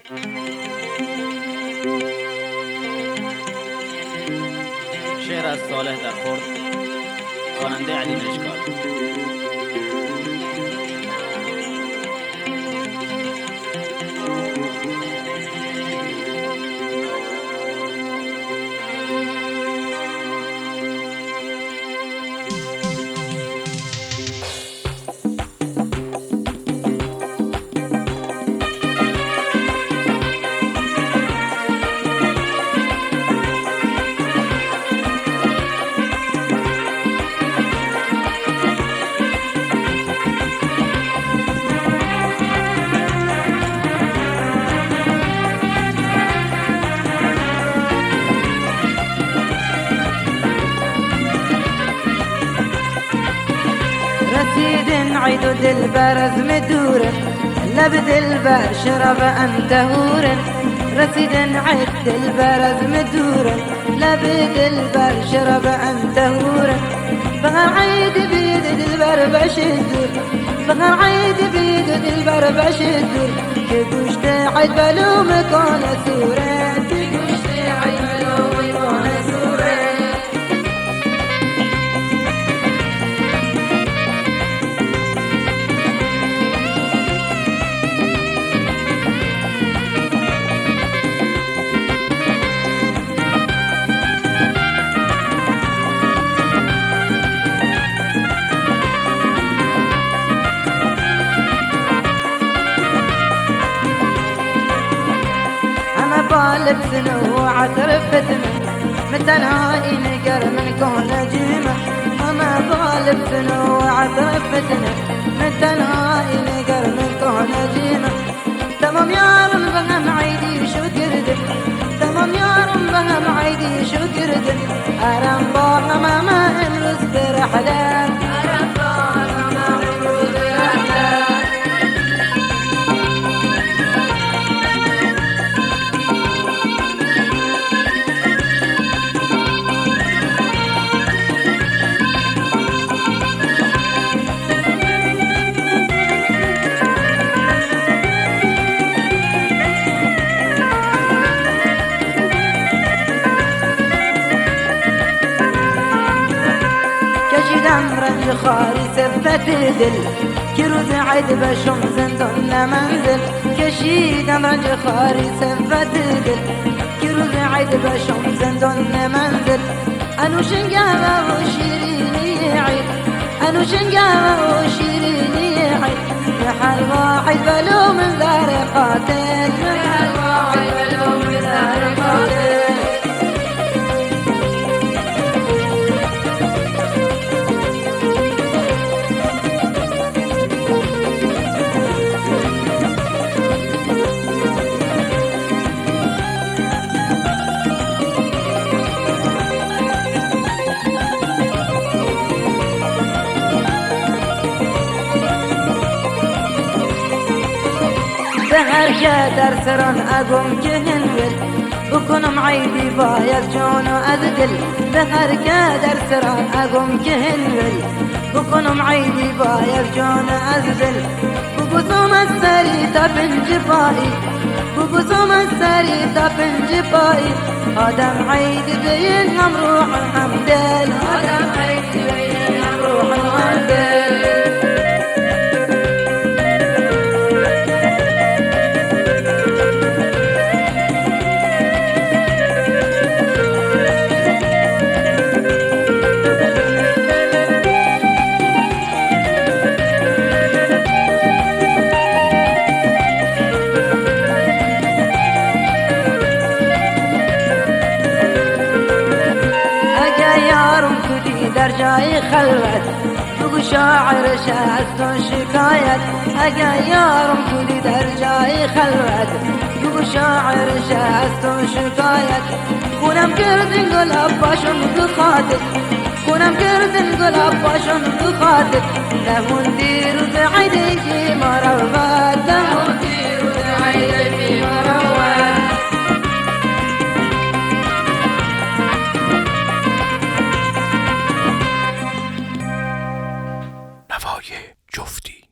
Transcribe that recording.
شعر از صالح در خورد، خواننده علی مشکار. رسيد عيد دلبر مدور لبد البر شرب أنت هور. رسيد عيد دلبر مدور لبد البر شرب أنت هور. بغر عيد بيد دلبر بشدور، بغر عيد بيد دلبر بشدور. كبوشت عيد بلو مكان سورة، كبوشت عيد بلو مكان سورة. بالب سنو عترفتنا متناي نقر من كون جيمة. أما بالب سنو عترفتنا متناي نقر من كون جيمة. تمام يارم بهم عيدي شو كردن، تمام يارم بهم عيدي شو كردن. أرم بارنا ما انرس برحلات، أرم بارنا ما انرس برحلات. رنج خاري سفت دل كروز عيد بشم زندون منزل. كشيد رنج خاري سفت دل كروز عيد بشم زندون منزل. أنو شنقاوة وشيريني عيد، أنو شنقاوة وشيريني عيد. يا حلوة عيد بلو من دار قاتل، يا حلوة عيد بلو من دار قاتل. بهر در سران اقوم كهن ول بكونم عيدي باير جون أذقل. بهر در سران اقوم كهن ول بكونم عيدي باير جون أذقل. بقسم السري تبن جبائي، بقسم السري تبن جبائي. آدم عيدي بين هم روح الحمدل، آدم عيدي بين هم روح الحمدل. در جای خلوت بگو شاعر شهستون شکایت. اگر یارم کلی در جای خلوت بگو شاعر شهستون شکایت. خونم کردن گلاب باشم بخاطر، خونم کردن گلاب باشم بخاطر. نمون دیروز عیدی